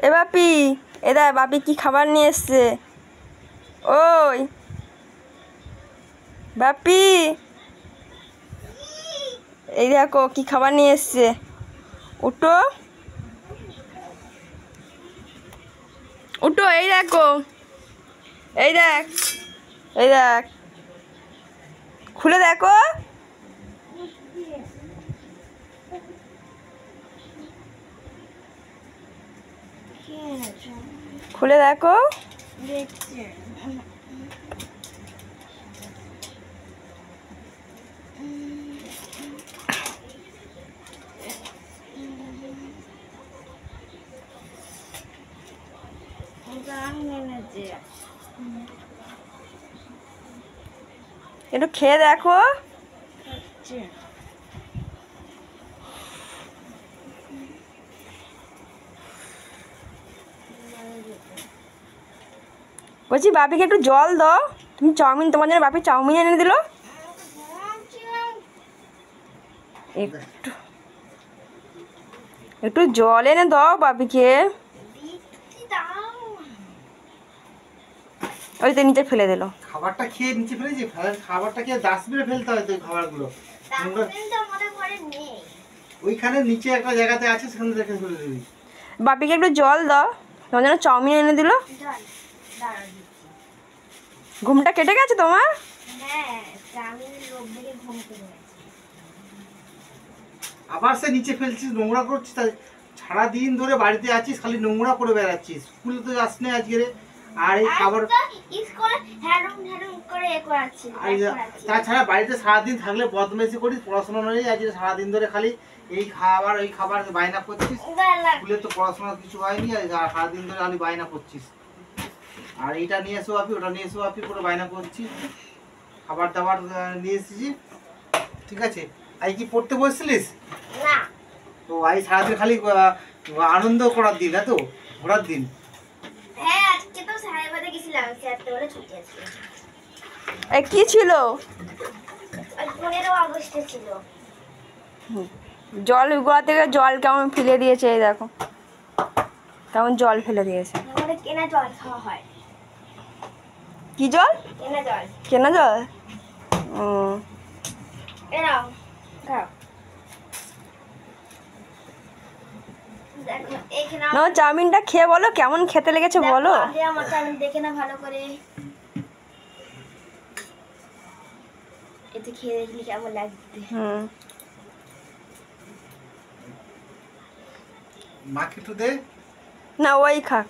এ বাপি, বাপি কি খাবার নিয়ে এসছে? ওই বাপি, এই দেখো কি খাবার নিয়ে এসছে। উঠো উঠো, এই দেখো, এই দেখ, এই দেখ, খুলে দেখো। খুলে দেখো। একটু খেয়ে দেখো। বলছি বাপিকে একটু জল দাও। তুমি চাউমিন, তোমার জন্য বাপি চাউমিন এনে দিল। একটু একটু জল এনে দাও বাপিকে। ওই তো নিচে ফেলে দিল। খাবারটা খেয়ে নিচে ফেলেছি, খাবারটা খেয়ে ডাস্টবিনে ফেলতে হয় তো খাবারগুলো। ওইখানে নিচে একটা জায়গাতে আছে, সেখানে রেখে ফেলে দিবি। বাপিকে একটু জল দাও, তোমার জন্য চাউমিন এনে দিল। ঘুমটা কেটে গেছে তোমার? আবার সে নিচে ফেলছিস, নোংরা করছিস। সারাদিন ধরে বাড়িতে আছিস, খালি নোংরা করে বেড়াচ্ছিস। স্কুলে তো যাস না আজকে রে। আর এই খাবার তাছাড়া বাড়িতে সারাদিন থাকলে বদমেশি করিস, পড়াশোনা নেই। আজকে সারাদিন ধরে খালি এই খাবার ওই খাবার বায়না করছিস। স্কুলে তো পড়াশোনা কিছু হয়নি, আর সারাদিন ধরে খালি বায়না করছিস। আর এইটা নিয়ে এসো আপনি, ওটা নিয়ে এসো আপনি করে বায়না করছিস। খাবার দাবার নিয়ে এসেছি, ঠিক আছে। আই কি পড়তে বসছিলিস? না। তো আই সারাদিন খালি আনন্দ করার দিন, না তো ঘোরার দিন। হ্যাঁ, আজকে তো সাহেবাদে গেছিলাম, স্যারতে বলে ছুটি আছে। কি ছিল? 15 আগস্টে ছিল। জল গোড়া থেকে জল কেমন ফেলে দিয়েছে, এই দেখো কেমন জল ফেলে দিয়েছে। আমাদের কেনা জল খাওয়া হয়। কি জল? কেনা জল। কেনা জল? এনাও খাও। দেখো এখানে না, চাউমিনটা খেয়ে বলো কেমন খেতে লেগেছে বলো। আগে আমার চাউমিন দেখে না ভালো করে। এতে খেয়ে দেখলি কেমন লাগবে। মাকে একটু দে। না, ওই খাক।